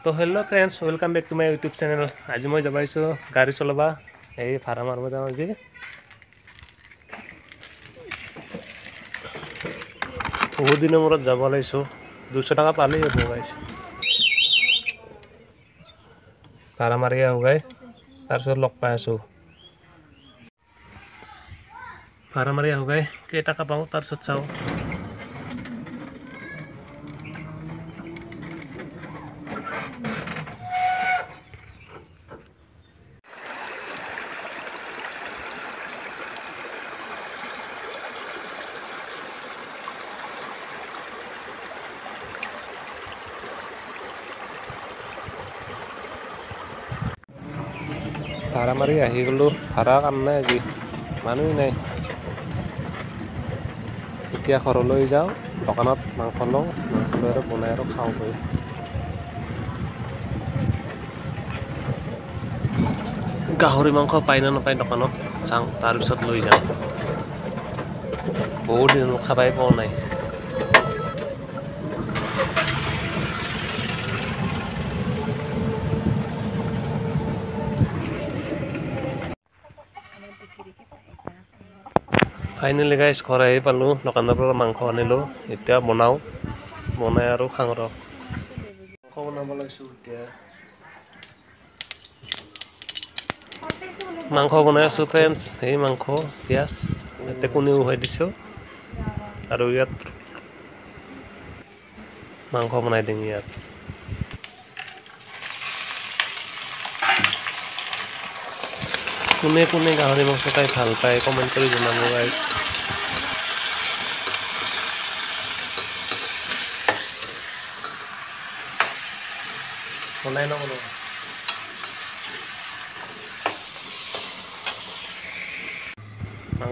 তো hello' friends, welcome back to my YouTube channel. আজি মই যাব আহিছোঁ গাড়ী চলাবা, এই ভাড়া মাৰিব যাওঁ আজি। বহুত দিনৰ মূৰত যাব লাগিছোঁ, 200 টকা পালেই হ'ব গাইছ। ভাড়া মাৰি আহোঁ গাই, তাৰপিছত লগ পাই আছোঁ। ভাড়া মাৰি আহোঁ গাই, কেইটকা পাওঁ তাৰপিছত চাওঁ। ভাড়া মাৰি আহি গ'লোঁ, ভাড়া কাম নাই আজি, মানুহ নাই। এতিয়া ঘৰলৈ যাওঁ, দোকানত মাংস লওঁ, মাংস লৈ আৰু বনাই আৰু খাওঁগৈ। গাহৰি মাংস পায় নে নাপায় দোকানত চাওঁ, তাৰপিছত লৈ যাম। বহুত দিন খাবাই পোৱা নাই। ফাইনেলি গাইছ ঘৰ আহি পালোঁ, দোকানৰ পৰা মাংস আনিলোঁ। এতিয়া বনাই আৰু খাওঁ ৰ। মাংস বনাব লাগিছোঁ এতিয়া। মাংস বনাই আছোঁ ফ্ৰেণ্ডছ, এই মাংস পিঁয়াজ ইয়াতে কণী উহাই দিছোঁ আৰু ইয়াত মাংস বনাই দিম ইয়াত। কোনে কোনে গাহৰি মাংস খাই ভাল পায় কমেণ্ট কৰি জনাব গাইছ। বনাই নবনাই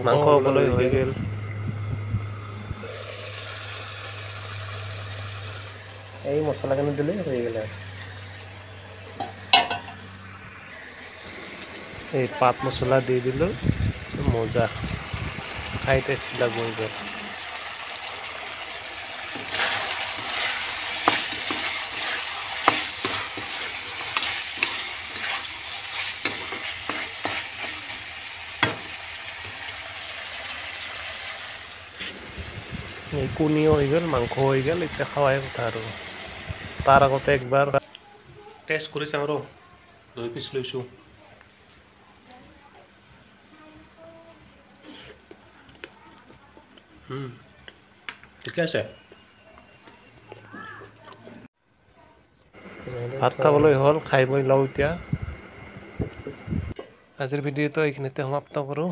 মাংস হ'বলৈ হৈ গ'ল। এই মছলাখিনি দিলে হৈ গ'ল। এই পাত মছলা দি দিলোঁ, মজা খাই টেষ্ট লাগব এইবাৰ। এই কণীও হৈ গ'ল, মাংস হৈ গ'ল, এতিয়া খাৱাই কথা আৰু। তাৰ আগতে একবাৰ টেষ্ট কৰি চাওঁ ৰ, 2 পিচ লৈছোঁ। ঠিকে আছে। ভাত খাবলৈ হ'ল, খাই বৈ লওঁ এতিয়া। আজিৰ ভিডিঅ'টো এইখিনিতে সমাপ্ত কৰোঁ।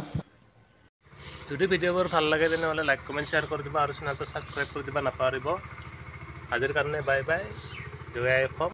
যদি ভিডিঅ'বোৰ ভাল লাগে তেনেহ'লে লাইক কমেণ্ট শ্বেয়াৰ কৰি দিবা আৰু চেনেলটো ছাবস্ক্ৰাইব কৰি দিবা নাপাহৰিব। আজিৰ কাৰণে বাই বাই, জয় আই অসম।